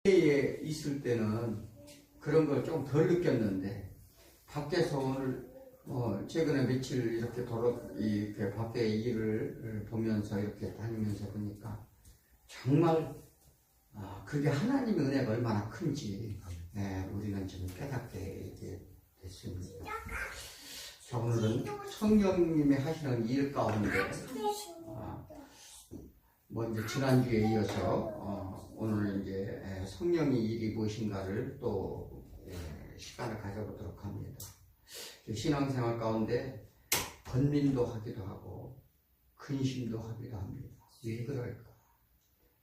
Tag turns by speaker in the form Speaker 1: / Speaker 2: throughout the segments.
Speaker 1: 에 있을 때는 그런 걸 좀 덜 느꼈는데, 밖에서 오늘 최근에 며칠 이렇게 이렇게 밖에 일을 보면서 이렇게 다니면서 보니까 정말 그게 하나님의 은혜가 얼마나 큰지 우리는 지금 깨닫게 됐습니다. 자, 오늘은 성령님이 하시는 일 가운데 먼저 지난주에 이어서 오늘 이제 성령의 일이 무엇인가를 또 시간을 가져보도록 합니다. 신앙생활 가운데 번민도 하기도 하고 근심도 하기도 합니다. 왜 그럴까?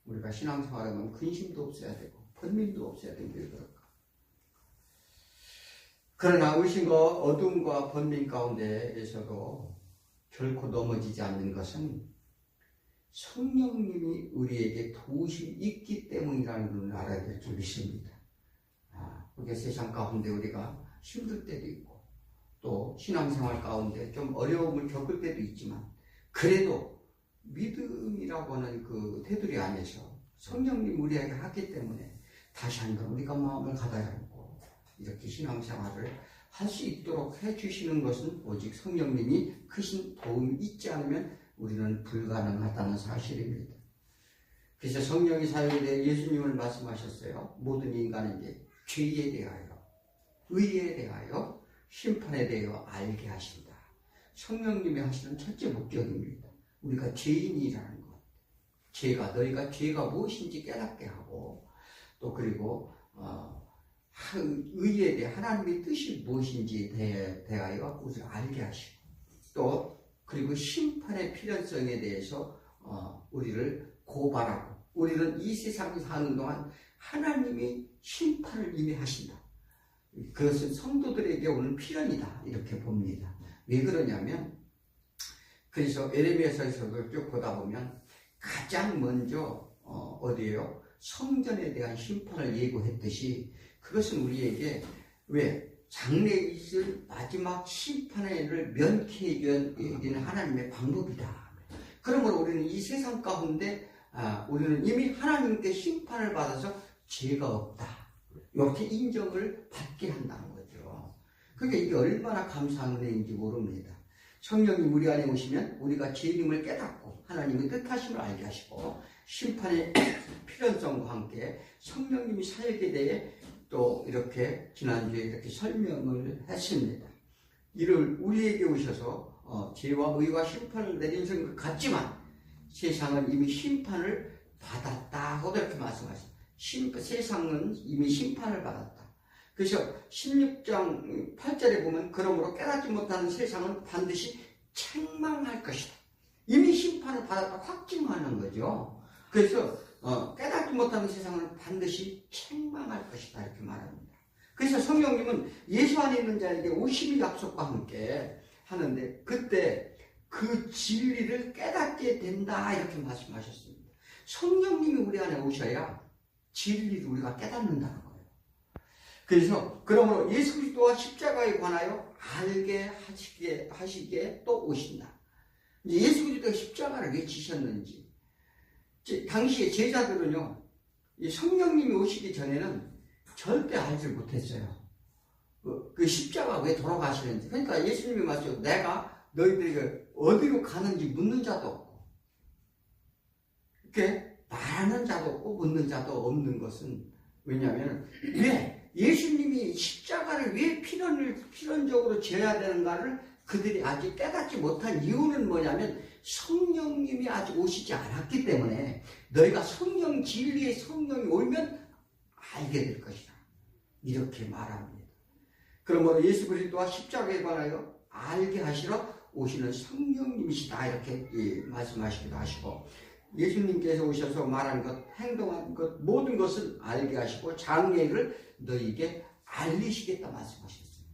Speaker 1: 우리가 신앙생활하면 근심도 없어야 되고 번민도 없어야 되는데 왜 그럴까? 그러나 의심과 어둠과 번민 가운데에서도 결코 넘어지지 않는 것은 성령님이 우리에게 도우심이 있기 때문이라는 걸 알아야 될 줄 믿습니다. 그게 세상 가운데 우리가 힘들 때도 있고 또 신앙생활 가운데 좀 어려움을 겪을 때도 있지만 그래도 믿음이라고 하는 그 테두리 안에서 성령님 우리에게 하기 때문에 다시 한번 우리가 마음을 가다듬고 이렇게 신앙생활을 할 수 있도록 해주시는 것은 오직 성령님이 크신 도움이 있지 않으면 우리는 불가능하다는 사실입니다. 그래서 성령의 사역에 대해 예수님을 말씀하셨어요. 모든 인간에게 죄에 대하여, 의에 대하여, 심판에 대하여 알게 하신다. 성령님이 하시는 첫째 목적입니다. 우리가 죄인이라는 것, 너희가 죄가 무엇인지 깨닫게 하고 또 그리고 의에 대해 하나님의 뜻이 무엇인지 대하여 우리를 알게 하시고 또 그리고 심판의 필연성에 대해서 우리를 고발하고 우리는 이 세상에 사는 동안 하나님이 심판을 이미 하신다. 그것은 성도들에게 오는 필연이다 이렇게 봅니다. 왜 그러냐면 그래서 에레미야서에서도 쭉 보다 보면 가장 먼저 어디에요? 성전에 대한 심판을 예고했듯이 그것은 우리에게 왜 장래에 있을 마지막 심판을 면케해 주는 하나님의 방법이다. 그러므로 우리는 이 세상 가운데 우리는 이미 하나님께 심판을 받아서 죄가 없다. 이렇게 인정을 받게 한다는 거죠. 그러니까 이게 얼마나 감사한 은혜인지 모릅니다. 성령님 우리 안에 오시면 우리가 죄임을 깨닫고 하나님의 뜻하심을 알게 하시고 심판의 필연성과 함께 성령님이 사역에 대해 또 이렇게 지난주에 이렇게 설명을 했습니다. 이를 우리에게 오셔서 죄와 의와 심판을 내리는 것 같지만 세상은 이미 심판을 받았다고 이렇게 말씀하셨습니다. 세상은 이미 심판을 받았다. 그래서 16장 8절에 보면 그러므로 깨닫지 못하는 세상은 반드시 책망할 것이다. 이미 심판을 받았다 확증하는 거죠. 그래서 깨닫지 못하는 세상은 반드시 책망할 것이다 이렇게 말합니다. 그래서 성령님은 예수 안에 있는 자에게 오심의 약속과 함께 하는데 그때 그 진리를 깨닫게 된다 이렇게 말씀하셨습니다. 성령님이 우리 안에 오셔야 진리를 우리가 깨닫는다는 거예요. 그래서 그러므로 예수 그리스도와 십자가에 관하여 알게 하시기에 또 오신다. 예수 그리스도가 십자가를 왜 지셨는지 당시에 제자들은요 이 성령님이 오시기 전에는 절대 알지 못했어요. 그 십자가 왜 돌아가시는지. 그러니까 예수님이 말씀하셨죠. 내가 너희들에게 어디로 가는지 묻는 자도 없고 이렇게 말하는 자도 없고 묻는 자도 없는 것은 왜냐하면 왜 예수님이 십자가를 왜 필연적으로 져야 되는가를 그들이 아직 깨닫지 못한 이유는 뭐냐면 성령님이 아직 오시지 않았기 때문에 너희가 성령 진리의 성령이 오면 알게 될 것이다. 이렇게 말합니다. 그러므로 예수 그리스도와 십자가에 관하여 알게 하시러 오시는 성령님이시다 이렇게 말씀하시기도 하시고 예수님께서 오셔서 말한 것, 행동한 것 모든 것을 알게 하시고 장래일을 너희에게 알리시겠다 말씀하셨어요.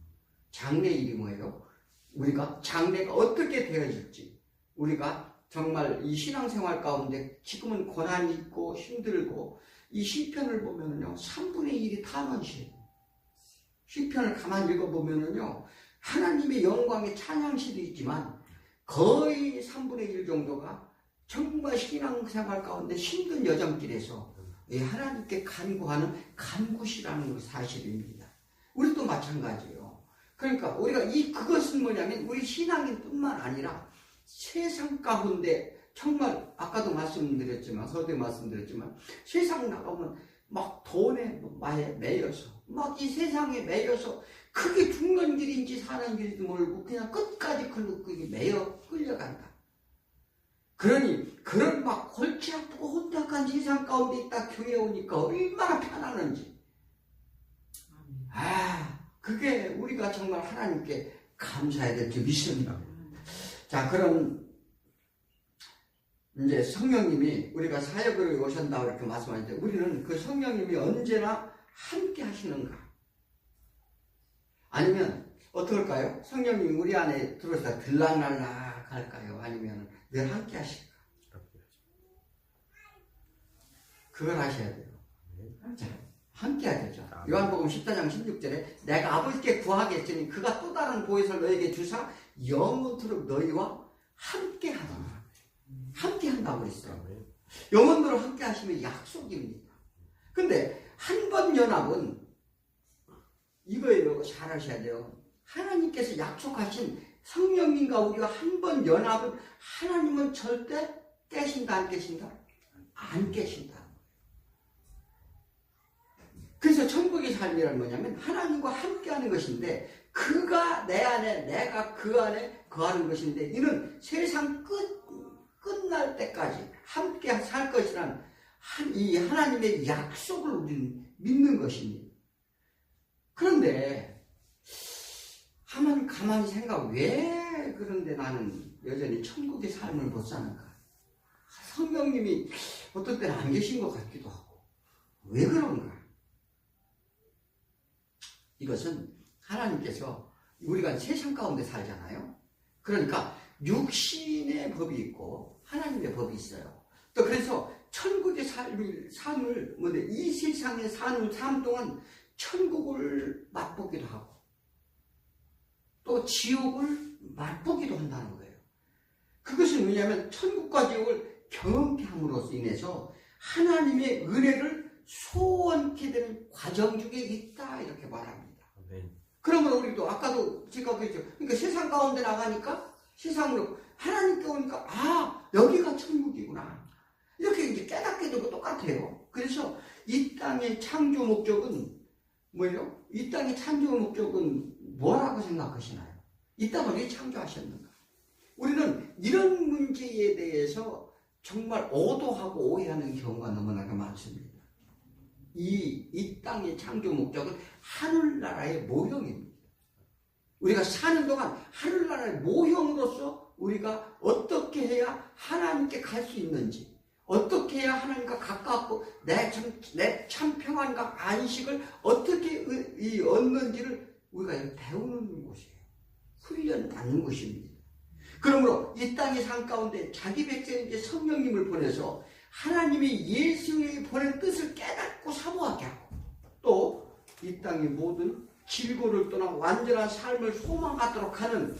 Speaker 1: 장래일이 뭐예요? 우리가 장래가 어떻게 되어질지 우리가 정말 이 신앙생활 가운데 지금은 고난이 있고 힘들고 이 시편을 보면은요 3분의 1이 탄원시예요. 시편을 가만히 읽어보면은요 하나님의 영광의 찬양시도 있지만 거의 3분의 1 정도가 정말 신앙생활 가운데 힘든 여정길에서 하나님께 간구하는 간구시라는 사실입니다. 우리도 마찬가지예요. 그러니까 우리가 그것은 뭐냐면 우리 신앙인뿐만 아니라 세상 가운데 정말 아까도 말씀드렸지만 서두에 말씀드렸지만 세상 나가면 막 돈에 매여서 막 이 세상에 매여서 그게 죽는 길인지 사는 길인지 모르고 그냥 끝까지 그게 매여 끌려간다. 그러니 그런 막 골치 아프고 혼탁한 세상 가운데 있다 교회 오니까 얼마나 편안한지. 그게 우리가 정말 하나님께 감사해야 될 줄 믿습니다. 자, 그럼 이제 성령님이 우리가 사역을 오신다고 이렇게 말씀하는데 우리는 그 성령님이 언제나 함께 하시는가? 아니면 어떨까요? 성령님이 우리 안에 들어서 들락날락 할까요? 아니면 늘 함께 하실까? 그걸 하셔야 돼요. 자, 함께 해야 되죠. 요한복음 14장 16절에 내가 아버지께 구하겠으니 그가 또 다른 보혜사를 너에게 주사 영원토록 너희와 함께 하리라. 함께 한다고 그랬어요. 영원토록 함께 하시면 약속입니다. 근데 한 번 연합은 이거예요. 잘 하셔야 돼요. 하나님께서 약속하신 성령님과 우리가 한 번 연합은 하나님은 절대 깨신다 안 깨신다? 안 깨신다. 그래서 천국의 삶이란 뭐냐면 하나님과 함께하는 것인데 그가 내 안에 내가 그 안에 거하는 것인데 이는 세상 끝날 때까지 함께 살 것이란 이 하나님의 약속을 우리는 믿는 것입니다. 그런데 가만히 생각 왜 그런데 나는 여전히 천국의 삶을 못 사는가? 성령님이 어떨 때는 안 계신 것 같기도 하고 왜 그런가? 이것은 하나님께서 우리가 세상 가운데 살잖아요. 그러니까 육신의 법이 있고 하나님의 법이 있어요. 또 그래서 천국의 삶을 이 세상에 사는 삶 동안 천국을 맛보기도 하고 또 지옥을 맛보기도 한다는 거예요. 그것은 왜냐하면 천국과 지옥을 경험케 함으로써 인해서 하나님의 은혜를 소원케 되는 과정 중에 있다 이렇게 말합니다. 그러면 우리도 아까도 제가 그랬죠. 그러니까 세상 가운데 나가니까 세상으로 하나님께 오니까 여기가 천국이구나 이렇게 이제 깨닫게 되고 똑같아요. 그래서 이 땅의 창조 목적은 뭐예요? 이 땅의 창조 목적은 뭐라고 생각하시나요? 이 땅을 왜 창조하셨는가? 우리는 이런 문제에 대해서 정말 오도하고 오해하는 경우가 너무나 많습니다. 이 땅의 창조 목적은 하늘나라의 모형입니다. 우리가 사는 동안 하늘나라의 모형으로서 우리가 어떻게 해야 하나님께 갈 수 있는지, 어떻게 해야 하나님과 가깝고 내 참 평안과 안식을 어떻게 얻는지를 우리가 배우는 곳이에요. 훈련받는 곳입니다. 그러므로 이 땅의 삶 가운데 자기 백성에게 성령님을 보내서 하나님이 예수의 보낸 뜻을 깨닫고 사모하게 하고 또 이 땅의 모든 질고를 떠나 완전한 삶을 소망하도록 하는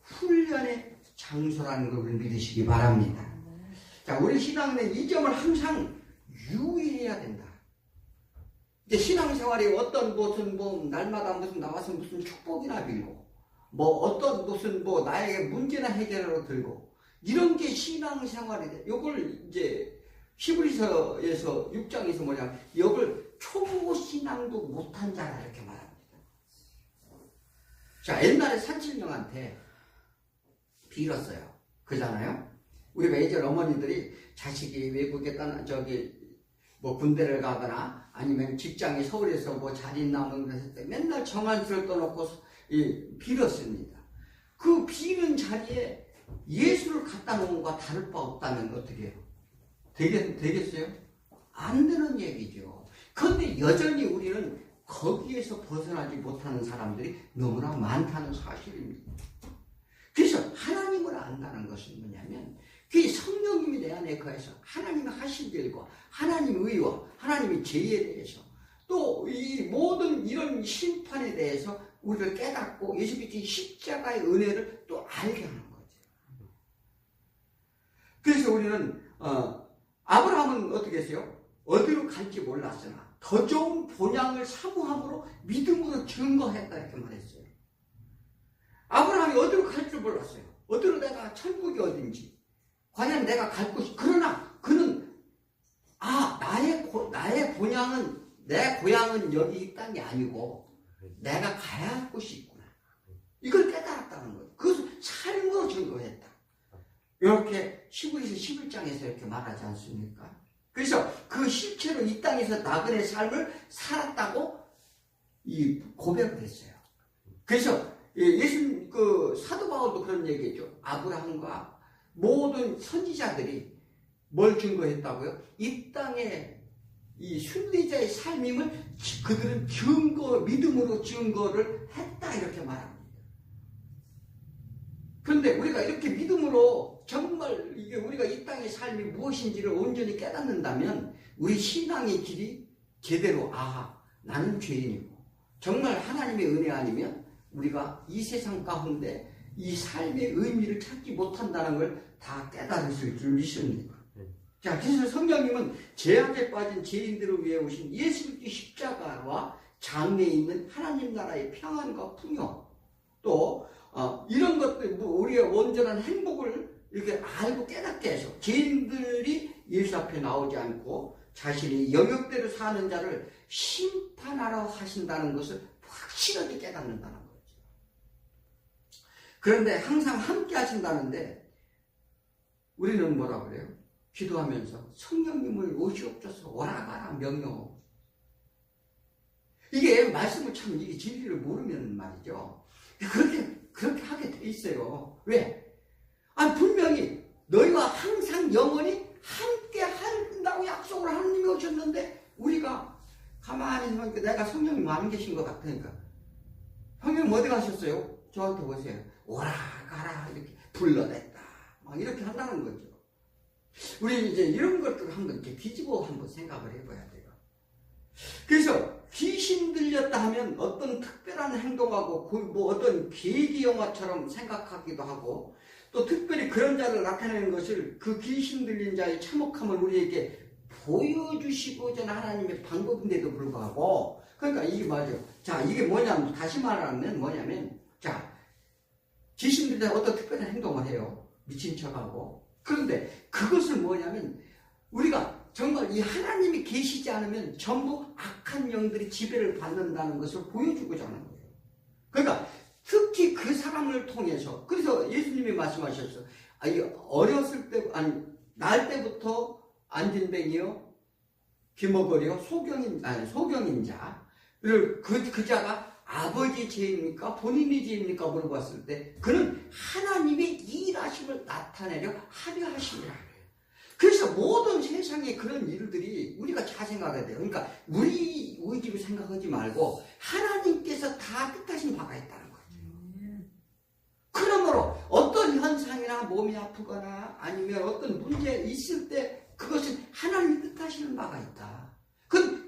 Speaker 1: 훈련의 장소라는 걸 믿으시기 바랍니다. 자, 우리 신앙은 이 점을 항상 유의해야 된다. 이제 신앙생활이 어떤 무슨 날마다 무슨 나와서 무슨 축복이나 빌고 어떤 무슨 나에게 문제나 해결하러 들고 이런 게 신앙생활이 돼. 요걸 이제 히브리서에서 6장에서 뭐냐, 이걸 초보 신앙도 못한 자라 이렇게 말합니다. 자, 옛날에 산신령한테 빌었어요. 그잖아요. 우리가 예전 어머니들이 자식이 외국에 군대를 가거나 아니면 직장이 서울에서 자리 남은 그랬을 때 맨날 정한수를 떠놓고 빌었습니다. 그 비는 자리에 예수를 갖다 놓은 것과 다를 바 없다면 어떻게 해요? 되겠어요? 안 되는 얘기죠. 그런데 여전히 우리는 거기에서 벗어나지 못하는 사람들이 너무나 많다는 사실입니다. 그래서 하나님을 안다는 것은 뭐냐면 그 성령님이 내 안에 거해서 하나님의 하신 일과 하나님의 의와 하나님의 죄에 대해서 또 이 모든 이런 심판에 대해서 우리를 깨닫고 예수 그리스도의 십자가의 은혜를 또 알게 하는 거죠. 그래서 우리는 아브라함은 어떻게 했어요? 어디로 갈지 몰랐으나 더 좋은 본향을 사모함으로 믿음으로 증거했다 이렇게 말했어요. 아브라함이 어디로 갈 줄 몰랐어요. 어디로 내가 천국이 어딘지 과연 내가 갈 곳이 그러나 그는 나의 본향은 내 고향은 여기 이 땅이 아니고 내가 가야 할 곳이 있구나. 이걸 깨달았다는 거예요. 그것을 삶으로 증거했다. 이렇게 15에서 11장에서 이렇게 말하지 않습니까? 그래서 그 실체로 이 땅에서 나그네 삶을 살았다고 이 고백을 했어요. 그래서 예수 사도 바울도 그런 얘기했죠. 아브라함과 모든 선지자들이 뭘 증거했다고요? 이 땅에 이 순리자의 삶임을 그들은 믿음으로 증거를 했다 이렇게 말합니다. 그런데 우리가 이렇게 믿음으로 정말 이게 우리가 이 땅의 삶이 무엇인지를 온전히 깨닫는다면 우리 신앙의 길이 제대로 나는 죄인이고 정말 하나님의 은혜 아니면 우리가 이 세상 가운데 이 삶의 의미를 찾지 못한다는 걸 다 깨달으실 줄 믿습니다. 자, 그래서 성령님은 죄악에 빠진 죄인들을 위해 오신 예수 그리스도의 십자가와 장래에 있는 하나님 나라의 평안과 풍요 또 이런 것들 우리의 온전한 행복을 이렇게 알고 깨닫게 해서 죄인들이 예수 앞에 나오지 않고 자신이 영역대로 사는 자를 심판하러 하신다는 것을 확실하게 깨닫는다는 거죠. 그런데 항상 함께 하신다는데 우리는 뭐라 그래요? 기도하면서 성령님을 오시옵소서 오라가라 명령. 이게 말씀을 참 이게 진리를 모르면 말이죠. 그렇게 하게 돼 있어요. 왜? 분명히 너희와 항상 영원히 함께 한다고 약속을 하나님이 오셨는데 우리가 가만히 보니까 내가 성령님 안 계신 것 같으니까 성령님 어디 가셨어요? 저한테 오세요. 오라가라 이렇게 불러냈다. 막 이렇게 한다는 거죠. 우리 이제 이런 것들을 한번 이렇게 뒤집어 한번 생각을 해봐야 돼요. 그래서 귀신 들렸다 하면 어떤 특별한 행동하고 어떤 계기 영화처럼 생각하기도 하고 또 특별히 그런 자를 나타내는 것을 그 귀신 들린 자의 참혹함을 우리에게 보여주시고자 하나님의 방법인데도 불구하고 그러니까 이게 맞아요. 자, 이게 뭐냐면 다시 말하면 뭐냐면 자, 귀신 들린 자 어떤 특별한 행동을 해요. 미친 척하고 그런데 그것을 뭐냐면 우리가 정말 이 하나님이 계시지 않으면 전부 악한 영들이 지배를 받는다는 것을 보여주고자 하는 거예요. 그러니까 특히 그 사람을 통해서 그래서 예수님이 말씀하셨어요. 어렸을 때 날 때부터 안진뱅이요 귀머거리요 소경인 자를 그 자가 아버지 죄입니까? 본인이 죄입니까? 물어봤을 때 그는 하나님의 일하심을 나타내려 하려 하심이라. 그래서 모든 세상의 그런 일들이 우리가 잘 생각해야 돼요. 그러니까 우리 의지로 생각하지 말고 하나님께서 다 뜻하신 바가 있다는 거죠. 그러므로 어떤 현상이나 몸이 아프거나 아니면 어떤 문제 있을 때 그것은 하나님 뜻하시는 바가 있다.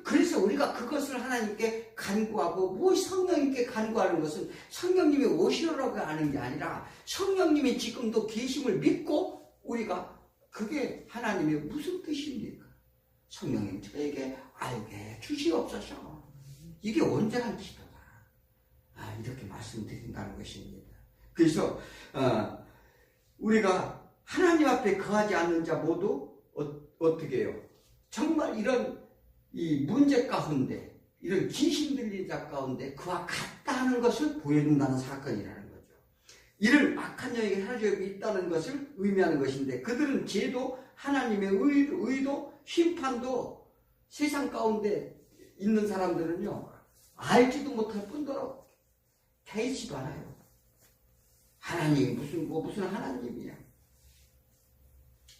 Speaker 1: 그래서 우리가 그것을 하나님께 간구하고 무엇이 성령님께 간구하는 것은 성령님이 오시려고 하는 게 아니라 성령님이 지금도 계심을 믿고 우리가 그게 하나님의 무슨 뜻입니까? 성령님 저에게 알게 주시옵소서. 이게 온전한 기도다. 이렇게 말씀드린다는 것입니다. 그래서 우리가 하나님 앞에 거하지 않는 자 모두 어떻게 해요? 정말 이런 이 문제 가운데 이런 귀신 들린 자 가운데 그와 같다는 것을 보여준다는 사건이라는 거죠. 이런 악한 영이 사라지고 있다는 것을 의미하는 것인데 그들은 죄도 하나님의 의도 심판도 세상 가운데 있는 사람들은요 알지도 못할 뿐더러 개의치도 않아요. 하나님이 무슨 하나님이야.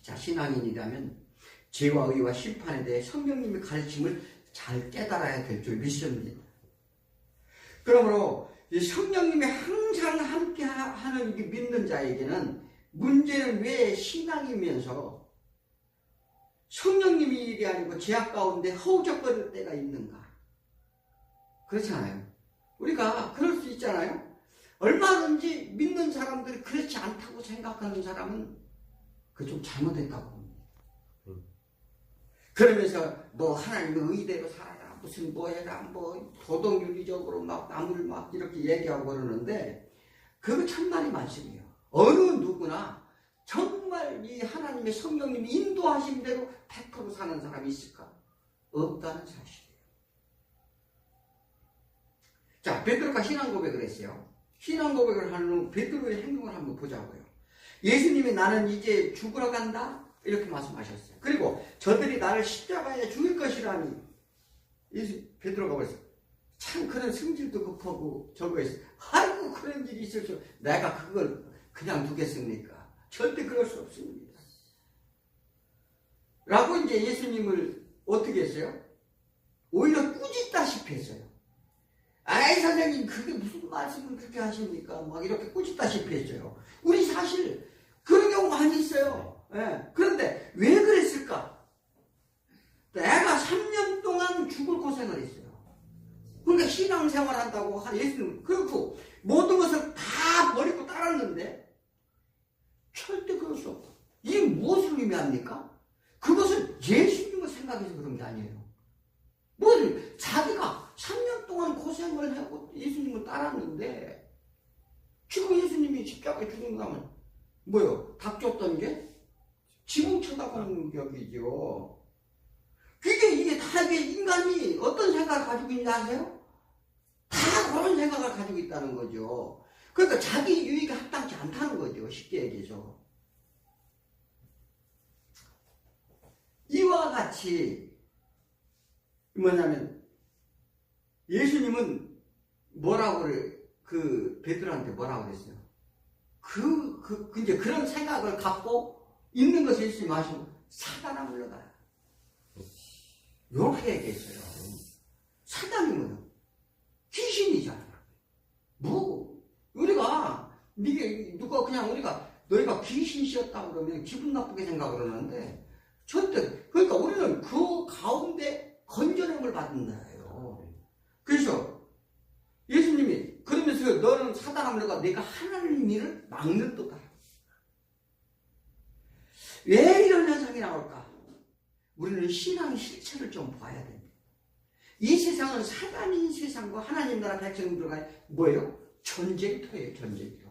Speaker 1: 자, 신앙인이라면 죄와 의와 심판에 대해 성령님의 가르침을 잘 깨달아야 될 줄 믿습니다. 그러므로 성령님이 항상 함께 하는 믿는 자에게는 문제는 왜 신앙이면서 성령님이 일이 아니고 죄악 가운데 허우적거릴 때가 있는가? 그렇잖아요. 우리가 그럴 수 있잖아요. 얼마든지 믿는 사람들이 그렇지 않다고 생각하는 사람은 그 좀 잘못했다고 봅니다. 그러면서 뭐 하나님의 의대로 살아라, 무슨 뭐 해라, 뭐 도덕윤리적으로 막 남을 막 이렇게 얘기하고 그러는데 그거 천만의 말씀이에요. 어느 누구나 정말 이 하나님의 성령님이 인도하신 대로 100% 사는 사람이 있을까? 없다는 사실이에요. 자, 베드로가 신앙 고백을 했어요. 신앙 고백을 하는 베드로의 행동을 한번 보자고요. 예수님이 나는 이제 죽으러 간다 이렇게 말씀하셨어요. 그리고 저들이 나를 십자가에 죽일 것이라니 베드로가 그랬어요. 참 그런 성질도 급하고 저거 있어요. 아이고 그런 일이 있을 줄 내가 그걸 그냥 두겠습니까? 절대 그럴 수 없습니다. 라고 이제 예수님을 어떻게 했어요? 오히려 꾸짖다시피 했어요. 아이 선생님 그게 무슨 말씀을 그렇게 하십니까? 막 이렇게 꾸짖다시피 했어요. 우리 사실 그런 경우 많이 있어요. 예. 그런데 왜 그랬을까? 내가 3년 동안 죽을 고생을 했어요. 그러니까 신앙생활 한다고 예수님 그렇고 모든 것을 다 버리고 따랐는데 절대 그럴 수 없다. 이게 무엇을 의미합니까? 그것은 예수님을 생각해서 그런 게 아니에요. 뭘 자기가 3년 동안 고생을 하고 예수님을 따랐는데 지금 예수님이 십자가에 죽은 거 하면 뭐요? 닭 줬던 게 지붕 쳐다보는 격이죠. 이게 다 이게 인간이 어떤 생각을 가지고 있는지 아세요? 다 그런 생각을 가지고 있다는 거죠. 그러니까 자기 유익에 합당치 않다는 거죠. 쉽게 얘기해서. 이와 같이 뭐냐면 예수님은 뭐라고 그 베드로한테 뭐라고 그랬어요? 이제 그런 생각을 갖고 있는 것을 예수님 하시고 사단아 물러가라. 이렇게 얘기했어요. 사단이 뭐냐? 귀신이잖아요. 뭐 우리가 이게 누가 그냥 너희가 귀신이었다 그러면 기분 나쁘게 생각을 하는데 절대 그러니까 우리는 그 가운데 건져냄을 받는다예요. 그래서 예수님이 그러면서 너는 사단아 물러가 내가 하나님 일을 막는도다. 왜 이런 현상이 나올까? 우리는 신앙의 실체를 좀 봐야 됩니다. 이 세상은 사단인 세상과 하나님 나라 백성들과 뭐예요? 전쟁터예요. 전쟁터.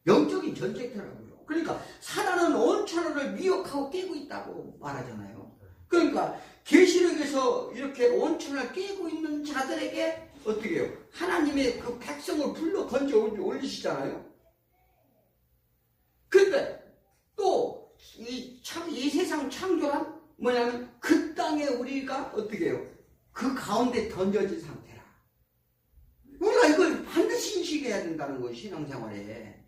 Speaker 1: 영적인 전쟁터라고요. 그러니까 사단은 온 천하를 미혹하고 깨고 있다고 말하잖아요. 그러니까 계시록에서 이렇게 온 천하를 깨고 있는 자들에게 어떻게 해요? 하나님의 그 백성을 불러 건져 올리시잖아요. 그런데 또 이 세상 창조란 뭐냐면 그 땅에 우리가 어떻게 해요? 그 가운데 던져진 상태라. 우리가 이걸 반드시 인식해야 된다는 거예요. 신앙생활에.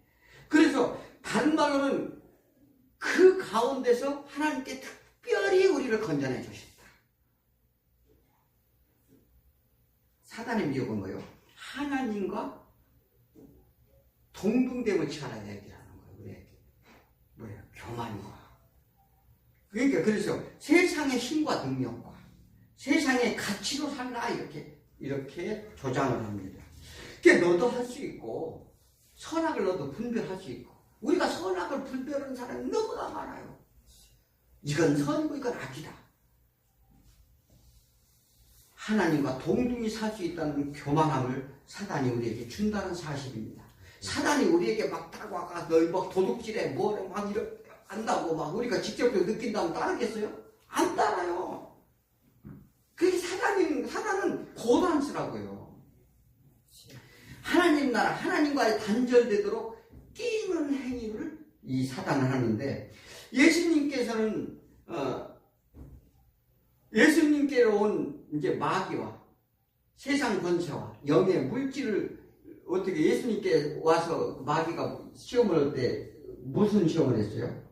Speaker 1: 그래서 다른 말로는 그 가운데서 하나님께 특별히 우리를 건져내 주셨다. 사단의 미혹은 뭐예요? 하나님과 동등됨을 취하라 얘기라는 거예요. 우리에게. 뭐예요? 교만과. 그러니까 그래서 세상의 힘과 능력과 세상의 가치로 살라 이렇게 조장을 합니다. 그게 너도 할 수 있고 선악을 너도 분별할 수 있고 우리가 선악을 분별하는 사람이 너무나 많아요. 이건 선이고 이건 악이다. 하나님과 동등히 살 수 있다는 교만함을 사단이 우리에게 준다는 사실입니다. 사단이 우리에게 막 다가가 너희 막 도둑질해 뭐래 막 이렇게 한다고 막 우리가 직접적으로 느낀다면 따르겠어요? 안 따라요. 그게 사단은 고단수라고요. 하나님 나라, 하나님과의 단절되도록 끼는 행위를 이 사단을 하는데 예수님께서는 예수님께로 온 이제 마귀와 세상 권세와 영의 물질을 어떻게 예수님께 와서 마귀가 시험을 할 때 무슨 시험을 했어요?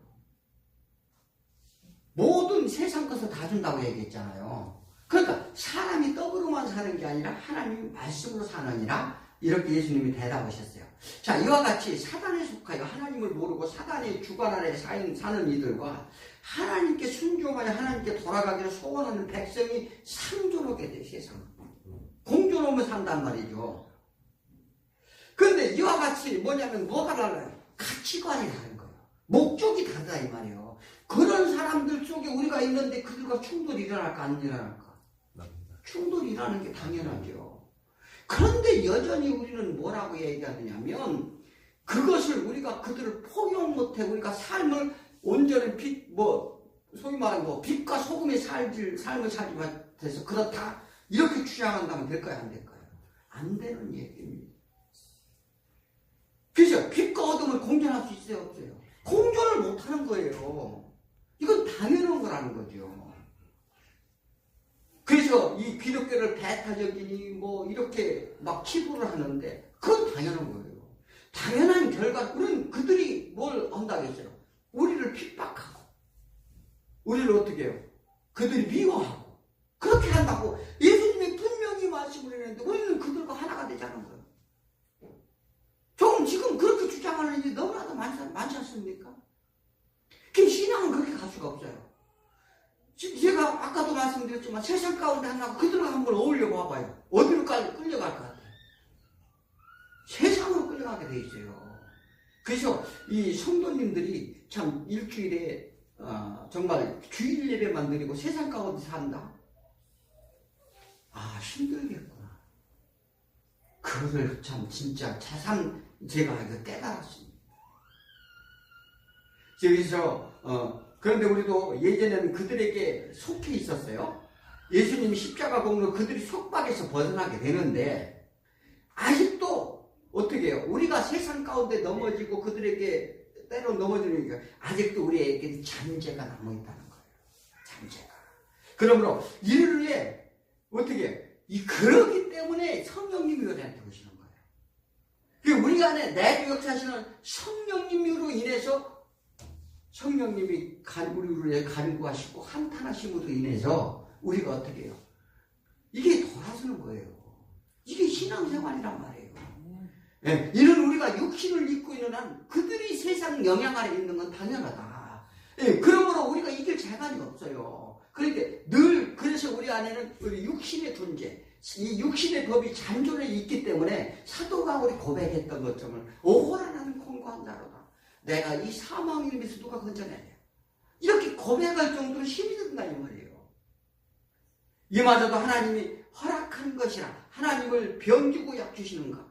Speaker 1: 모든 세상 것을 다 준다고 얘기했잖아요. 그러니까 사람이 떡으로만 사는 게 아니라 하나님 말씀으로 사느니라 이렇게 예수님이 대답하셨어요. 자, 이와 같이 사단에 속하여 하나님을 모르고 사단의 주관 아래 사는 이들과 하나님께 순종하여 하나님께 돌아가기를 소원하는 백성이 상존하게 돼, 세상. 공존하면 산단 말이죠. 그런데 이와 같이 뭐냐면 뭐가 달라요? 가치관이 다른 거예요. 목적이 다르다 이 말이에요. 그런 사람들 속에 우리가 있는데 그들과 충돌이 일어날까 안 일어날까? 충돌이 일어나는 게 당연하죠. 그런데 여전히 우리는 뭐라고 얘기하느냐면 그것을 우리가 그들을 포용 못해 우리가 삶을 온전히 소위 말하는 빛과 소금의 삶을 살지 못해서 그렇다 이렇게 주장한다면 될까요 안 될까요? 안 되는 얘기입니다. 그죠? 빛과 어둠을 공존할 수 있어요 없어요? 공존을 못하는 거예요. 이건 당연한 거라는 거죠. 그래서 이 기독교를 배타적이니 이렇게 막 치부를 하는데 그건 당연한 거예요. 당연한 결과 우리는 그들이 뭘 한다겠어요? 우리를 핍박하고 우리를 어떻게 해요? 그들이 미워하고 그렇게 한다고 예수님이 분명히 말씀을 했는데 우리는 그들과 하나가 되자는 거예요. 지금 그렇게 주장하는 일이 너무나도 많지 않습니까? 그 신앙은 그렇게 갈 수가 없어요. 제가 아까도 말씀드렸지만 세상 가운데 하나가 그들과 한번 어울려 봐봐요. 어디로 끌려갈 것 같아요? 세상으로 끌려가게 돼 있어요. 그래서 이 성도님들이 참 일주일에 정말 주일 예배만 드리고 세상 가운데 산다? 힘들겠구나. 그걸 참 진짜 자산 제가 이거 깨달았습니다. 그래서 그런데 우리도 예전에는 그들에게 속해 있었어요. 예수님이 십자가 공로 그들이 속박에서 벗어나게 되는데 아직도 어떻게 해요? 우리가 세상 가운데 넘어지고 그들에게 때로 넘어지니까 아직도 우리에게 잔재가 남아있다는 거예요. 잔재가. 그러므로 이를 위해 어떻게 해요? 그러기 때문에 성령님이 우리한테 오시는 거예요. 우리 안에 내주 역사하시는 성령님으로 인해서 성령님이 우리를 간구하시고 한탄하심으로 인해서 우리가 어떻게 해요? 이게 돌아서는 거예요. 이게 신앙생활이란 말이에요. 네, 이런 우리가 육신을 입고 있는 한 그들이 세상 영향 아래 있는 건 당연하다. 네, 그러므로 우리가 이길 재간이 없어요. 그런데 늘 그래서 우리 안에는 우리 육신의 존재, 이 육신의 법이 잔존해 있기 때문에 사도가 우리 고백했던 것처럼 오호라 나는 공고한 자로다. 내가 이 사망의 일에서 누가 건져내냐. 이렇게 고백할 정도로 힘이 든다 이 말이에요. 이마저도 하나님이 허락한 것이라 하나님을 병주고 약 주시는가.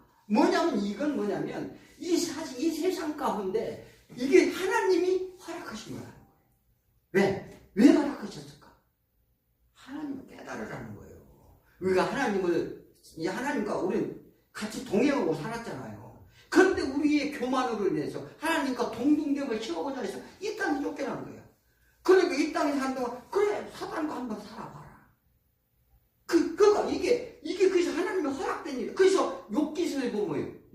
Speaker 1: 이건 뭐냐면 이 세상 가운데 이게 하나님이 허락하신 거라는 거예요. 왜 허락하셨을까? 하나님을 깨달으라는 거예요. 우리가 하나님과 우리는 같이 동행하고 살았잖아요. 그런데 우리의 교만으로 인해서 하나님과 동등됨을 채워보자 해서 이 땅에 쫓겨난 거예요. 그러니까 이 땅에 사는 동안 그래 사단과 한번 살아봐라. 그러니까 이게 그래서 하나님의 허락된 일. 그래서 욥기서에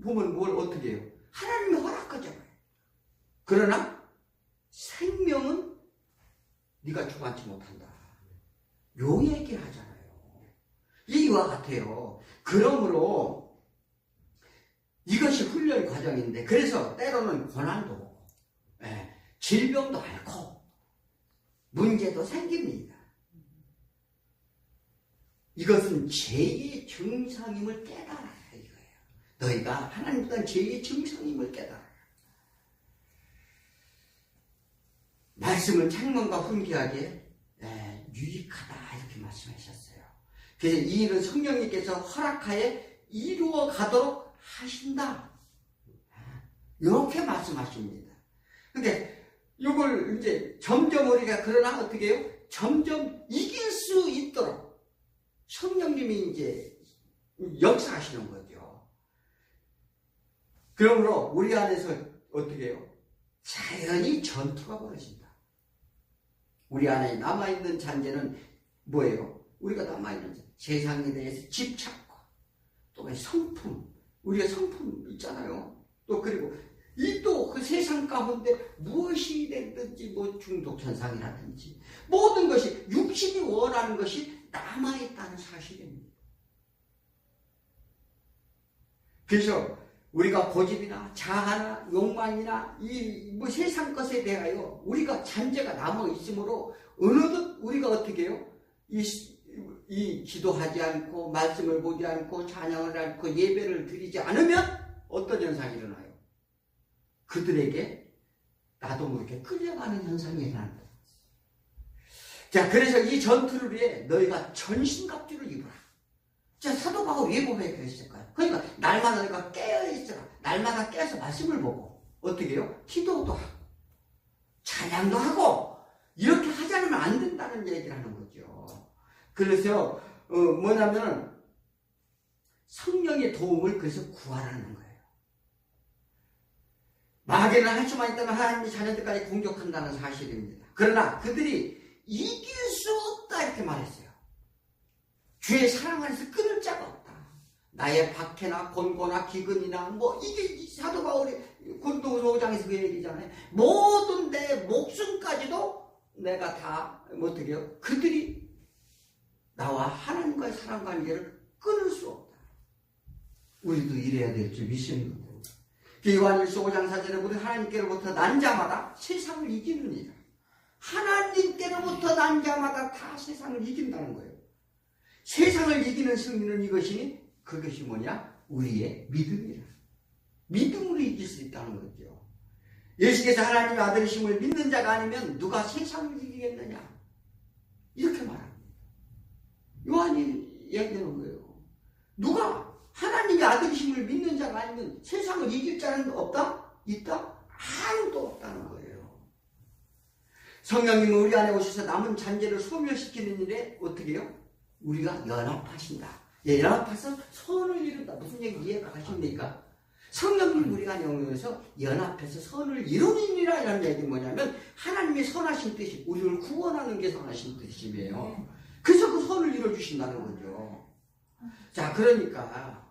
Speaker 1: 보면 뭘 어떻게 해요? 하나님이 허락하잖아요. 그러나 생명은 네가 주관치 못한다. 요 얘기를 하잖아요. 이와 같아요. 그러므로 이것이 훈련 과정인데 그래서 때로는 고난도 오고 질병도 앓고 문제도 생깁니다. 이것은 죄의 증상임을 깨달아야 이거예요. 너희가 하나님보다 죄의 증상임을 깨달아라. 말씀은 창문과 훈계하게 유익하다 이렇게 말씀하셨어요. 그래서 이 일은 성령님께서 허락하에 이루어 가도록 하신다. 이렇게 말씀하십니다. 근데 이걸 이제 점점 우리가 그러나 어떻게 해요? 점점 이길 수 있도록 성령님이 이제 역사하시는 거죠. 그러므로 우리 안에서 어떻게 해요? 자연히 전투가 벌어진다. 우리 안에 남아있는 잔재는 뭐예요? 우리가 남아있는 세상에 대해서 집착과 또 성품, 우리가 성품 있잖아요. 또 그리고 또 그 세상 가운데 무엇이 됐든지 중독 현상이라든지 모든 것이 육신이 원하는 것이 남아있다는 사실입니다. 그래서 우리가 고집이나 자아나 욕망이나 이 세상 것에 대하여 우리가 잔재가 남아있으므로 어느덧 우리가 어떻게 해요? 이 기도하지 않고 말씀을 보지 않고 찬양을 않고 예배를 드리지 않으면 어떤 현상이 일어나요? 그들에게 나도 모르게 끌려가는 현상이 일어난다. 자, 그래서 이 전투를 위해 너희가 전신갑주를 입어라. 자, 사도 바울이 왜 보면 그랬을까요? 그러니까 날마다 너희가 깨어있어라. 날마다 깨어서 말씀을 보고 어떻게 해요? 기도도 하고 찬양도 하고 이렇게 하지 않으면 안 된다는 얘기를 하는 거죠. 그래서 뭐냐면 성령의 도움을 그래서 구하라는 거예요. 마귀는 할 수만 있다면 하나님의 자녀들까지 공격한다는 사실입니다. 그러나 그들이 이길 수 없다 이렇게 말했어요. 주의 사랑 안에서 끊을 자가 없다. 나의 박해나 권고나 기근이나 뭐 이게 사도 바울이 고린도후서 5장에서 그 얘기잖아요. 모든 내 목숨까지도 내가 다 어떻게 해요? 그들이 나와 하나님과의 사랑 관계를 끊을 수 없다. 우리도 이래야 될 줄 믿습니다. 요한일서 5장 4절에 우리 하나님께로부터 난 자마다 세상을 이기느니라. 하나님께로부터 난 자마다 다 세상을 이긴다는 거예요. 세상을 이기는 승리는 이것이니 그것이 뭐냐? 우리의 믿음이라. 믿음으로 이길 수 있다는 거죠. 예수께서 하나님의 아들이심을 믿는 자가 아니면 누가 세상을 이기겠느냐? 이렇게 말합니다. 요한이 얘기하는 거예요. 누가 하나님의 아들이심을 믿는 자가 아니면 세상을 이길 자는 없다? 있다? 아무도 없다는 거예요. 성령님은 우리 안에 오셔서 남은 잔재를 소멸시키는 일에 어떻게 해요? 우리가 연합하신다. 예, 연합해서 선을 이룬다. 무슨 얘기 이해가 가십니까? 성령님 우리가 영역에서 연합해서 선을 이루느니라 이라는 얘기는 뭐냐면 하나님의 선하신 뜻이 우리를 구원하는 게 선하신 뜻이에요. 그래서 그 선을 이루어주신다는 거죠. 자, 그러니까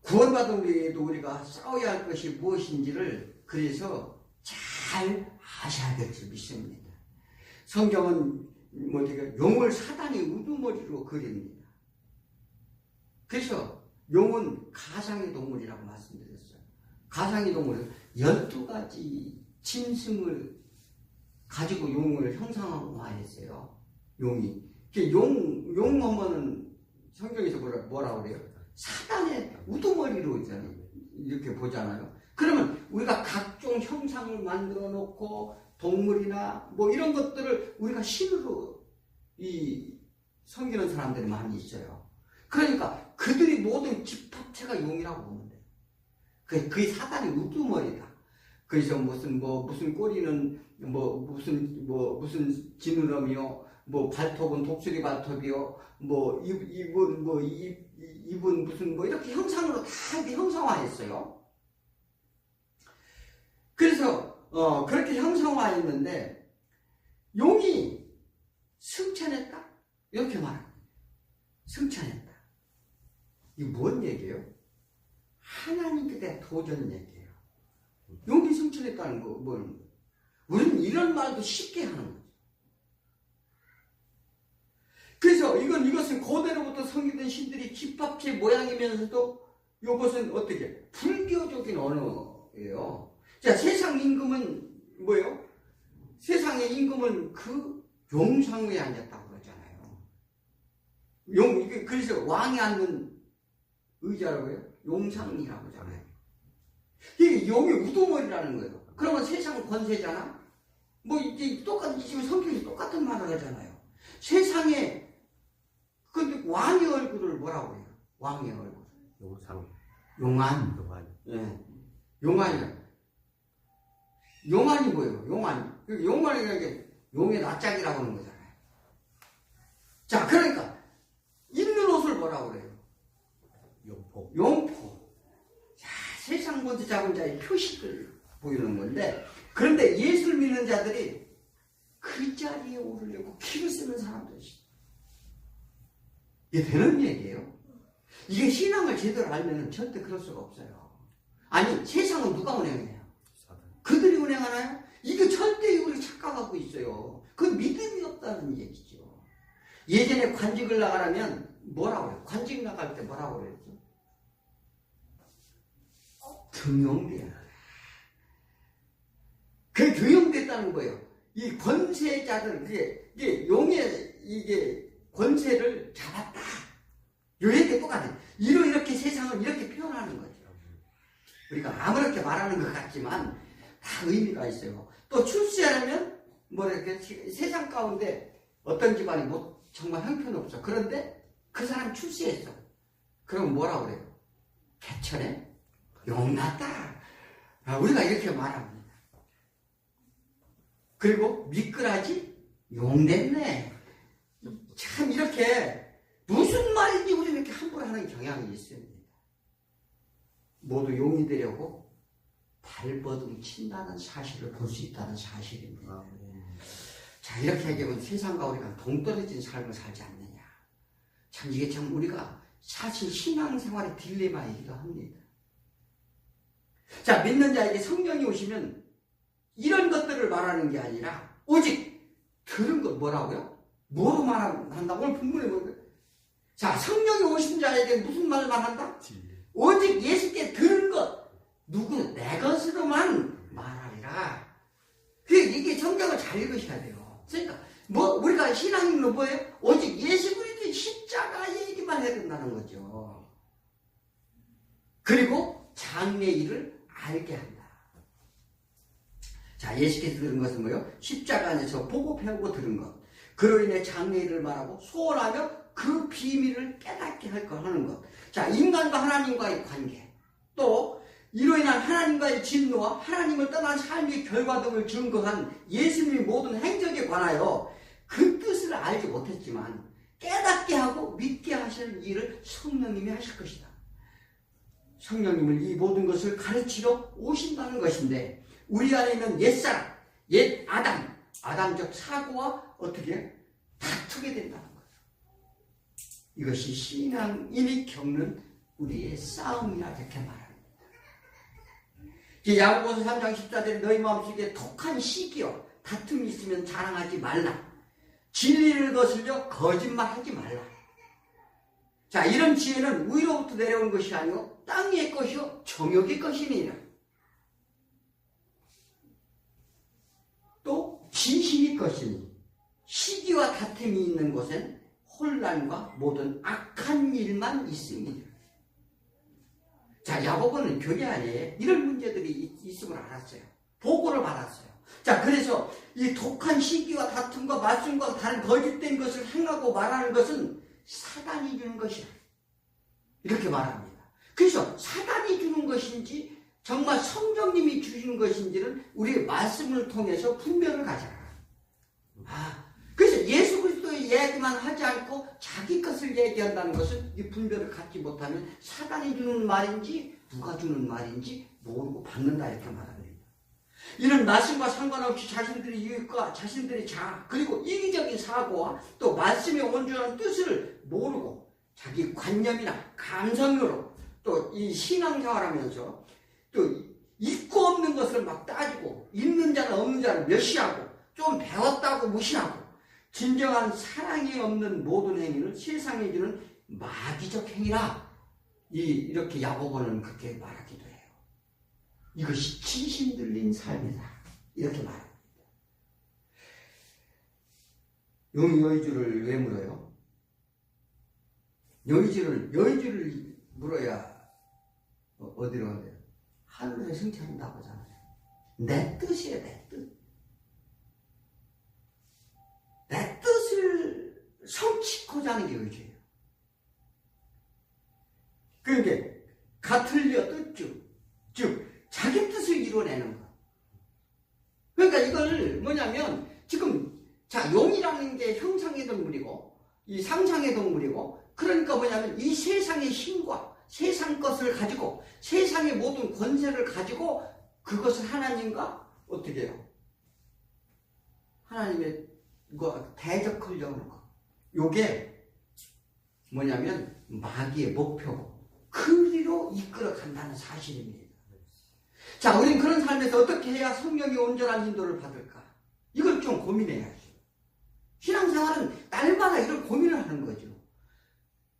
Speaker 1: 구원받은 우리에도 우리가 싸워야 할 것이 무엇인지를 그래서 잘 아셔야 될 줄 믿습니다. 성경은 용을 사단이 우두머리로 그립니다. 그래서 용은 가상의 동물이라고 말씀드렸어요. 가상의 동물은 12가지 짐승을 가지고 용을 형상화했어요. 용이. 용하면은 성경에서 뭐라고 그래요? 사단의 우두머리로 이렇게 보잖아요. 그러면 우리가 각종 형상을 만들어 놓고 동물이나 뭐 이런 것들을 우리가 신으로 섬기는 사람들이 많이 있어요. 그러니까 그들이 모든 집합체가 용이라고 보면 돼요. 그게 사단의 우두머리다. 그래서 무슨 꼬리는 무슨 지느러미요, 발톱은 독수리 발톱이요, 입은 무슨 이렇게 형상으로 다 이렇게 형상화했어요. 그래서 그렇게 형상화했는데 용이 승천했다? 이렇게 말합니다. 승천했다. 이게 뭔 얘기예요? 하나님께 대한 도전 얘기예요. 용이 승천했다는 거 뭐는? 우리는 이런 말도 쉽게 하는 거죠. 그래서 이것은 고대로부터 섬기던 신들이 집합체 모양이면서도 이것은 어떻게? 불교적인 언어예요. 자, 세상 임금은 뭐예요? 세상의 임금은 그 용상에 앉았다고 그러잖아요. 그래서 왕이 앉는 의자라고 해요? 용상이라고 하잖아요. 이게 용이 우두머리라는 거예요. 그러면 세상 권세잖아? 이제 지금 성경이 똑같은 말을 하잖아요. 세상에, 근데 왕의 얼굴을 뭐라고 해요? 왕의 얼굴.
Speaker 2: 용상.
Speaker 1: 용안. 예. 용안이 뭐예요? 용안이라는 게 용의 낯짝이라고 하는 거잖아요. 자, 그러니까 입는 옷을 뭐라고 그래요? 용포. 자, 세상 모두 잡은 자의 표식을 보이는 건데, 그런데 예수를 믿는 자들이 그 자리에 오르려고 키를 쓰는 사람들이 있어요. 이게 되는 얘기예요. 이게 신앙을 제대로 알면 절대 그럴 수가 없어요. 아니, 세상은 누가 운행해요? 그들이 운행하나요? 이게 절대 우리 착각하고 있어요. 그건 믿음이 없다는 얘기죠. 예전에 관직을 나가려면 뭐라고 해요? 관직 나갈 때 뭐라고 그랬죠? 등용돼야. 그게 등용됐다는 거예요. 이 권세자들, 이게 용의 권세를 잡았다. 요 얘기 똑같아요. 이렇게 세상을 이렇게 표현하는 거죠. 우리가 아무렇게 말하는 것 같지만 다 의미가 있어요. 또 출세하려면 이렇게 세상 가운데 어떤 집안이 정말 형편없어. 그런데 그 사람 출세했어. 그럼 뭐라고 그래요? 개천에 용났다. 우리가 이렇게 말합니다. 그리고 미꾸라지 용됐네. 참 이렇게 무슨 말인지 우리 이렇게 함부로 하는 경향이 있습니다. 모두 용이 되려고 발버둥 친다는 사실을 볼 수 있다는 사실입니다. 자, 이렇게 얘기하면 세상과 우리가 동떨어진 삶을 살지 않느냐. 참 이게 참 우리가 사실 신앙생활의 딜레마이기도 합니다. 자, 믿는 자에게 성령이 오시면 이런 것들을 말하는 게 아니라 오직 들은 것 뭐라고요? 뭐로 말한다고? 오늘 본문에 뭐예요? 자, 성령이 오신 자에게 무슨 말을 말한다? 오직 예수께 들은 것 누구 내 것으로만 말하리라. 이게 성경을 잘 읽으셔야 돼요. 그러니까 우리가 신앙인은 뭐예요? 오직 예수 그리스도의 십자가 얘기만 해야 된다는 거죠. 그리고 장래의 일을 알게 한다. 자, 예수께서 들은 것은 뭐예요? 십자가 안에서 보고 배우고 들은 것. 그로 인해 장래의 일을 말하고 소원하며 그 비밀을 깨닫게 할 것 하는 것. 자, 인간과 하나님과의 관계. 또 이로 인한 하나님과의 진노와 하나님을 떠난 삶의 결과 등을 증거한 예수님의 모든 행적에 관하여 그 뜻을 알지 못했지만 깨닫게 하고 믿게 하실 일을 성령님이 하실 것이다. 성령님은 이 모든 것을 가르치러 오신다는 것인데 우리 안에 있는 옛사람, 옛 아담적 사고와 어떻게 다투게 된다는 거죠. 이것이 신앙인이 겪는 우리의 싸움이라 이렇게 말합니다. 야고보서 3장 14절에 너희 마음속에 독한 시기와 다툼이 있으면 자랑하지 말라. 진리를 거슬려 거짓말하지 말라. 자, 이런 지혜는 위로부터 내려온 것이 아니요 땅의 것이요 정욕의 것이니라. 또 진실의 것이니 시기와 다툼이 있는 곳엔 혼란과 모든 악한 일만 있습니다. 자, 야고보는 교회 안에 이런 문제들이 있음을 알았어요. 보고를 받았어요. 자, 그래서 이 독한 시기와 다툼과 말씀과 다른 거짓된 것을 행하고 말하는 것은 사단이 주는 것이다. 이렇게 말합니다. 그래서 사단이 주는 것인지 정말 성령님이 주시는 것인지는 우리의 말씀을 통해서 분별을 가져라. 그래서 예수 그리스도의 얘기만 하지 않고 자기 것을 얘기한다는 것은 이 분별을 갖지 못하면 사단이 주는 말인지 누가 주는 말인지 모르고 받는다 이렇게 말합니다. 이는 말씀과 상관없이 자신들의 이익과 자신들의 자아 그리고 이기적인 사고와 또 말씀의 온전한 뜻을 모르고 자기 관념이나 감성으로 또 이 신앙생활하면서 또 있고 없는 것을 막 따지고 있는 자는 없는 자를 멸시하고 좀 배웠다고 무시하고 진정한 사랑이 없는 모든 행위를 세상에 주는 마귀적 행위라. 이렇게 야고보는 그렇게 말하기도 해요. 이것이 진심 들린 삶이다. 이렇게 말합니다. 용이 여의주를 왜 물어요? 여의주를 물어야 어디로 가요? 하늘에 승천한다고 하잖아요. 내 뜻이에요, 내 뜻. 내 뜻을 성취코자 하는 게 의지예요. 그러니까 가틀려 뜻주, 즉 자기 뜻을 이루어내는 것. 그러니까 이걸 뭐냐면 지금 자 용이라는 게 형상의 동물이고 이 상상의 동물이고 그러니까 뭐냐면 이 세상의 힘과 세상 것을 가지고 세상의 모든 권세를 가지고 그것을 하나님과 어떻게 해요? 하나님의 대적하려는 거. 요게 뭐냐면 마귀의 목표고 그리로 이끌어 간다는 사실입니다. 자, 우리는 그런 삶에서 어떻게 해야 성령이 온전한 인도를 받을까? 이걸 좀 고민해야죠. 신앙생활은 날마다 이런 고민을 하는 거죠.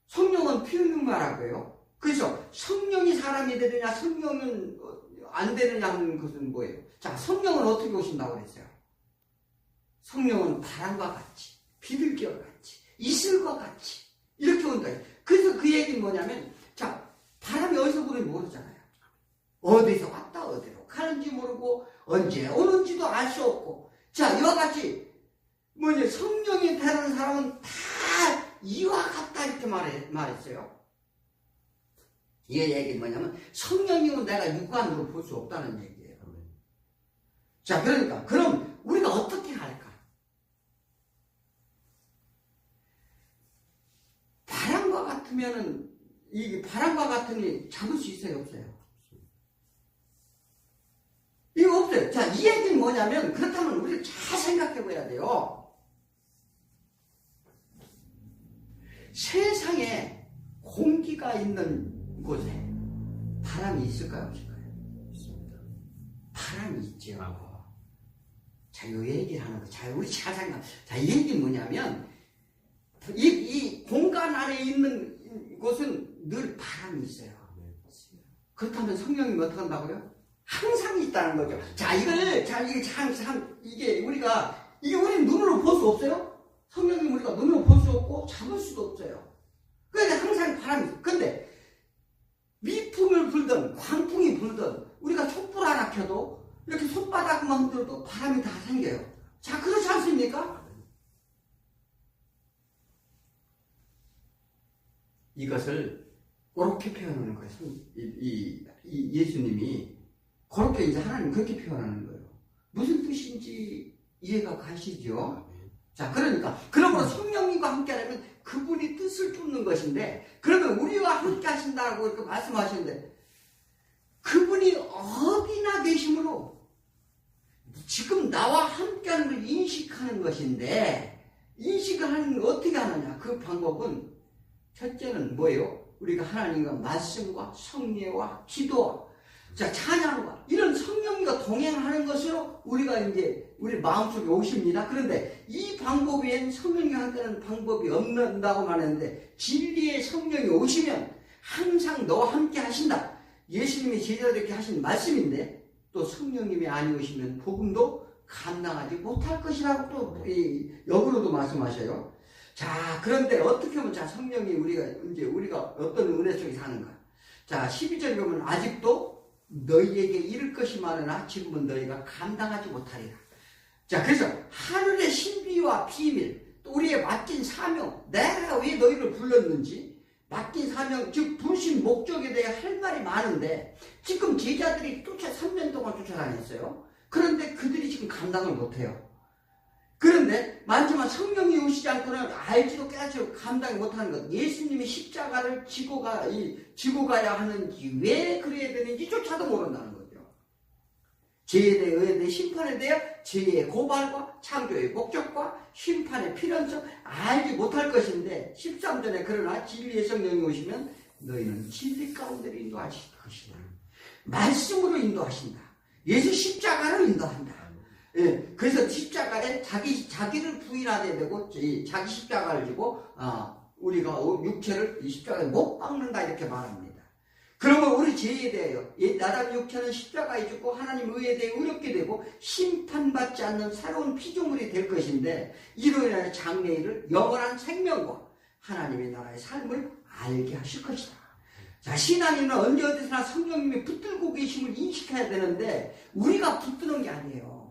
Speaker 1: 성령은 피우는 말하고요. 그래서 성령이 사람이 되느냐 성령은 안 되느냐 하는 것은 뭐예요? 자, 성령은 어떻게 오신다고 그랬어요? 성령은 바람과 같이, 비둘기와 같이, 이슬과 같이 이렇게 온다. 그래서 그 얘기는 뭐냐면 자, 바람이 어디서 부는지 모르잖아요. 어디서 왔다 어디로 가는지 모르고 언제 오는지도 알 수 없고. 자, 이와 같이 성령이 되는 사람은 다 이와 같다 이렇게 말했어요. 이 얘기는 뭐냐면 성령님은 내가 육안으로 볼 수 없다는 얘기예요. 자, 그러니까 그럼 우리가 어떻게 할까? 바람과 같으면은 이 바람과 같으니 잡을 수 있어요, 없어요? 이거 없어요. 자, 이 얘기는 뭐냐면 그렇다면 우리가 잘 생각해 봐야 돼요. 세상에 공기가 있는 곳에 바람이 있을까요, 없을까요?
Speaker 2: 있습니다.
Speaker 1: 바람이 있죠. 자, 요 얘기를 하는 거. 자, 우리 잘 생각. 자, 이 얘기는 뭐냐면 이 공간 안에 있는 곳은 늘 바람이 있어요. 그렇다면 성령님이 어떻게 한다고요? 항상 있다는 거죠. 자, 이게 우리는 눈으로 볼 수 없어요? 성령님 우리가 눈으로 볼 수 없고 잡을 수도 없어요. 그런데 항상 바람이 있어요. 근데 미풍을 불든 광풍이 불든 우리가 촛불 하나 켜도 이렇게 손바닥만 흔들어도 바람이 다 생겨요. 자, 그렇지 않습니까? 이것을 그렇게 표현하는 거예요. 예수님이 그렇게 이제 하나님 그렇게 표현하는 거예요. 무슨 뜻인지 이해가 가시죠? 자, 그러므로 성령님과 함께 하려면 그분이 뜻을 쫓는 것인데, 그러면 우리와 함께 하신다고 이렇게 말씀하시는데, 그분이 어디나 계심으로 지금 나와 함께 하는 걸 인식하는 것인데, 인식을 하는 걸 어떻게 하느냐? 그 방법은 첫째는 뭐예요? 우리가 하나님과 말씀과 성례와 기도와 자, 찬양과 이런 성령님과 동행하는 것으로 우리가 이제 우리 마음속에 오십니다. 그런데 이 방법 외엔 성령님과 함께하는 방법이 없는다고 말했는데 진리의 성령이 오시면 항상 너와 함께 하신다. 예수님이 제자들에게 하신 말씀인데 또 성령님이 아니오시면 복음도 감당하지 못할 것이라고 또 역으로도 말씀하셔요. 자, 그런데 어떻게 하면 자 성령이 우리가 어떤 은혜 속에 사는가? 자, 12절에 보면 아직도 너희에게 이를 것이 많으나 지금은 너희가 감당하지 못하리라. 자, 그래서 하늘의 신비와 비밀, 또 우리의 맡긴 사명, 내가 왜 너희를 불렀는지, 맡긴 사명, 즉 부르신 목적에 대해 할 말이 많은데 지금 제자들이 3년 동안 쫓아다녔어요. 그런데 그들이 지금 감당을 못해요. 그런데 만지만 성령이 오시지 않고는 알지도 깨닫지도 감당이 못하는 것. 예수님이 십자가를 지고 가야 하는지, 왜 그래야 되는지 조차도 모른다는 거죠. 죄에 대해, 의에 대해, 심판에 대해 죄의 고발과 창조의 목적과 심판의 필연성 알지 못할 것인데 13절에 그러나 진리의 성령이 오시면 너희는 진리 가운데로 인도하실 것이다. 말씀으로 인도하신다. 예수 십자가로 인도한다. 예, 그래서 십자가에 자기를 부인하게 되고, 자기 십자가를 지고, 우리가 육체를 이 십자가에 못 박는다, 이렇게 말합니다. 그러면 우리 죄에 대하여, 나단 육체는 십자가에 죽고, 하나님 의에 대해 의롭게 되고, 심판받지 않는 새로운 피조물이 될 것인데, 이로 인하여 장래일을 영원한 생명과 하나님의 나라의 삶을 알게 하실 것이다. 자, 신앙인은 언제 어디서나 성령님이 붙들고 계심을 인식해야 되는데, 우리가 붙드는 게 아니에요.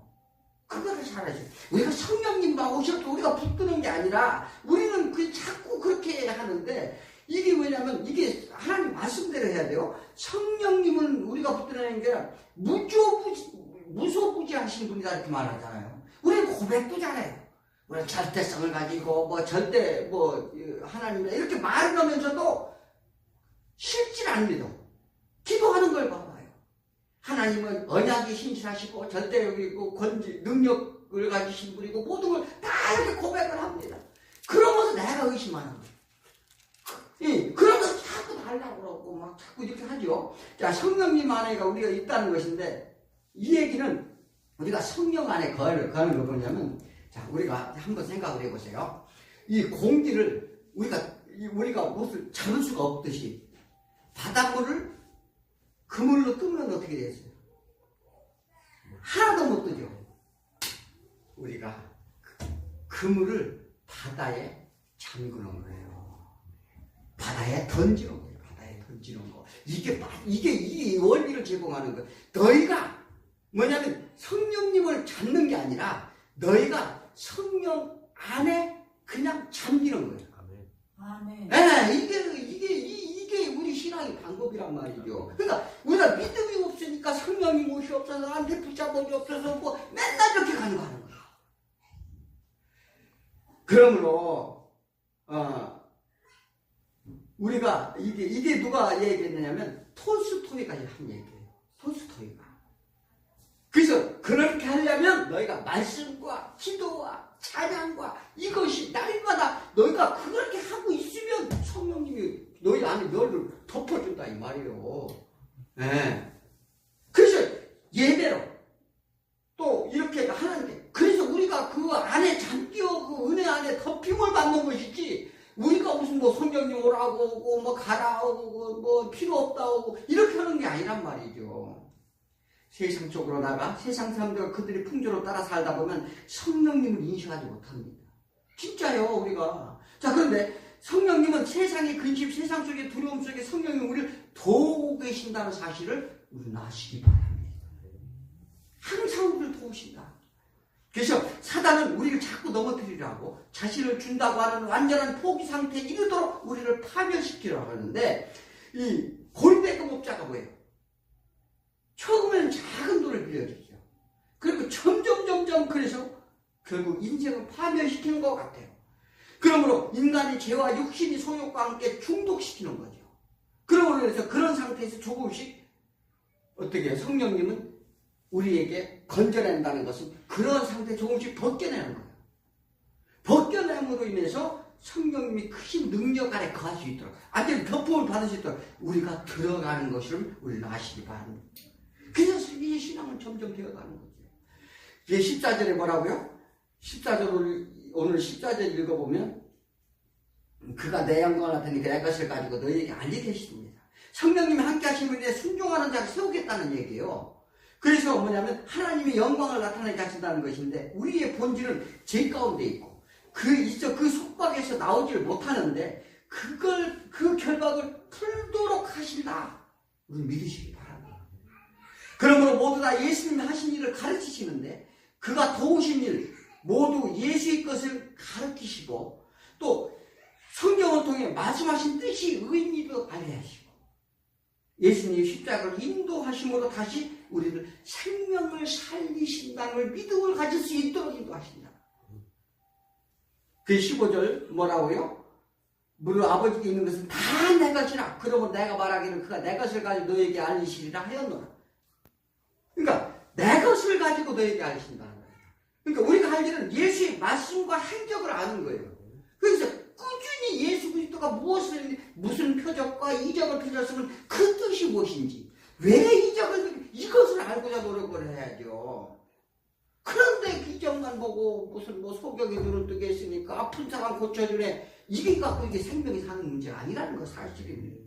Speaker 1: 그거를 잘하죠. 우리가 성령님과 오셔도 우리가 붙드는 게 아니라 우리는 자꾸 그렇게 하는데 이게 뭐냐면 이게 하나님 말씀대로 해야 돼요. 성령님은 우리가 붙드는 게 아니라 무소부지하신 분이다 이렇게 말하잖아요. 우리는 고백도 잘해요. 우리는 절대성을 가지고 절대 하나님이다 이렇게 말을 하면서도 실질 안 믿어. 기도하는 걸 봐봐요. 하나님은 언약이 신실하시고 절대력이고 능력을 가지신 분이고 모든 걸 다 이렇게 고백을 합니다. 그러면서 내가 의심하는 거예요. 그러면서 자꾸 달라고 그러고 막 자꾸 이렇게 하죠. 자, 성령님 안에가 우리가 있다는 것인데 이 얘기는 우리가 성령 안에 가는 거 뭐냐면 자, 우리가 한번 생각을 해보세요. 이 공기를 우리가 무엇을 잡을 수가 없듯이 바닷물을 그물로 뜨면 어떻게 되겠어요? 하나도 못 뜨죠. 우리가 그물을 바다에 잠그는 거예요. 바다에 던지는 거예요. 바다에 던지는 거. 이게 이 원리를 제공하는 거야. 너희가 뭐냐면 성령님을 잡는 게 아니라 너희가 성령 안에 그냥 잠기는 거예요.
Speaker 2: 아멘.
Speaker 1: 예, 이게 우리 신앙의 방법이란 말이죠. 그러니까 우리가 믿음이 없으니까 성령이 못이 없어서 나한테 붙잡아이 없어서 뭐 맨날 이렇게 가는 거예요. 그러므로 우리가 이게 누가 얘기했느냐면 톨스토이가 한 얘기예요. 톨스토이가. 그래서 그렇게 하려면 너희가 말씀과 기도와 찬양과 이것이 날마다 너희가 그렇게 하고 있으면 성령님이 너희 안에 너를 덮어준다 이 말이에요. 네. 그래서 예배로 또 이렇게 하는데 그래서 우리가 그 안에 잠겨 그 은혜 안에 덮임을 받는 것이지 우리가 무슨 뭐 성령님 오라고 오고 뭐 가라 오고 뭐 필요 없다 오고 이렇게 하는 게 아니란 말이죠. 세상 쪽으로 나가 세상 사람들과 그들의 풍조로 따라 살다 보면 성령님을 인식하지 못합니다. 진짜요 우리가. 자 그런데 성령님은 세상의 근심 세상 속의 두려움 속에 성령님 우리를 도우고 계신다는 사실을 우리는 아시기 바랍니다. 항상 우리를 도우신다. 그래서 사단은 우리를 자꾸 넘어뜨리려고 자신을 준다고 하는 완전한 포기 상태에 이르도록 우리를 파멸시키려고 하는데 이 골대금업자가 뭐예요? 처음에는 작은 돈을 빌려주죠. 그리고 점점 그래서 결국 인생을 파멸시키는 것 같아요. 그러므로 인간의 죄와 육신이 소욕과 함께 중독시키는 거죠. 그러므로 해서 그런 상태에서 조금씩 어떻게 성령님은 우리에게 건져낸다는 것은 그런 상태에 조금씩 벗겨내는 거예요. 벗겨냄으로 인해서 성령님이 크신 능력 아래 거할 수 있도록 완전히 덮음을 받을 수 있도록 우리가 들어가는 것을 우리는 아시기 바랍니다. 그래서 이 신앙은 점점 되어가는 거죠. 이게 14절에 뭐라고요? 14절을 오늘 14절 읽어보면 그가 내 영광을 나타내니 내 것을 가지고 너희에게 알리게 하십니다. 성령님이 함께 하시는 분에 순종하는 자를 세우겠다는 얘기예요. 그래서 뭐냐면 하나님의 영광을 나타내게 하신다는 것인데 우리의 본질은 죄 가운데 있고 그 속박에서 나오질 못하는데 그 결박을 풀도록 하신다. 우리 믿으시기 바랍니다. 그러므로 모두 다 예수님이 하신 일을 가르치시는데 그가 도우신 일 모두 예수의 것을 가르치시고 또 성경을 통해 말씀하신 뜻이 의미도 알려하시고 예수님의 십자가를 인도하심으로 다시 우리를 생명을 살리신다는 걸 믿음을 가질 수 있도록 인도하신다. 그 15절 뭐라고요? 물론 아버지께 있는 것은 다 내 것이라 그러면 내가 말하기를 그가 내 것을 가지고 너에게 알리시리라 하였노라. 그러니까 내 것을 가지고 너에게 알리신다는 거예요. 그러니까 우리가 할 일은 예수의 말씀과 행적을 아는 거예요. 그래서 꾸준히 예수 그리스도가 무슨 표적과 이적을 펼쳤으면 그 뜻이 무엇인지 왜 이것을 알고자 노력을 해야죠. 그런데 기적만 보고 무슨 소경이 눈을 뜨게 했으니까 아픈 사람 고쳐주네 이게 갖고 이게 생명이 사는 문제가 아니라는 거 사실입니다.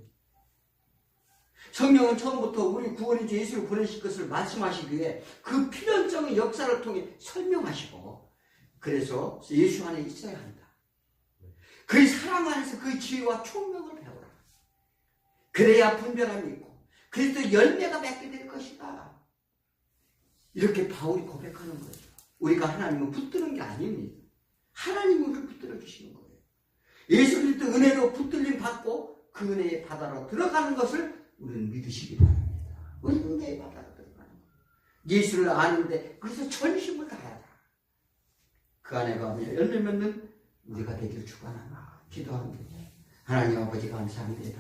Speaker 1: 성령은 처음부터 우리 구원인 예수를 보내실 것을 말씀하시기 위해 그 필연적인 역사를 통해 설명하시고 그래서 예수 안에 있어야 한다. 그의 사랑 안에서 그의 지혜와 총명을 배우라. 그래야 분별함이 있고 그래서 열매가 맺게 될 것이다. 이렇게 바울이 고백하는 거죠. 우리가 하나님을 붙드는 게 아닙니다. 하나님이 우리를 붙들어 주시는 거예요. 예수 그리스도 은혜로 붙들림 받고 그 은혜의 바다로 들어가는 것을 우리는 믿으시기 바랍니다. 은혜의 바다로 들어가는 거예요. 예수를 아는데 그래서 전심을 다하라. 그 안에 가면 열매 맺는 우리가 되길 축원하나 기도합니다. 하나님 아버지 감사합니다.